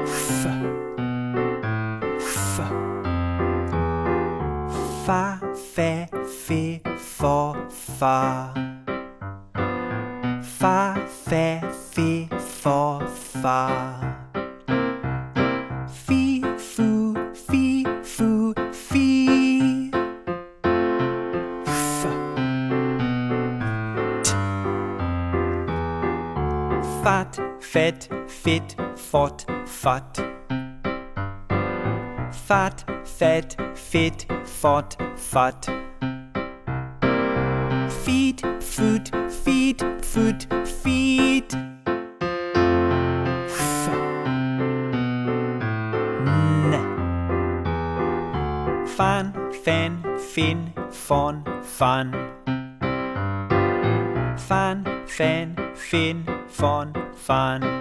F. F. Fa, fe, fe, for, far. Fa, fe, fe, for, far. Fi, fu, fi, fu, fi. F. T. Fat, fet, fit, fot, fat. Fat, fat, fit, fot, fat. Feed, food, feed, food, feed. F. N. Fan, fan, fin, fon, fun. Fan, fan, fin, fon, fun.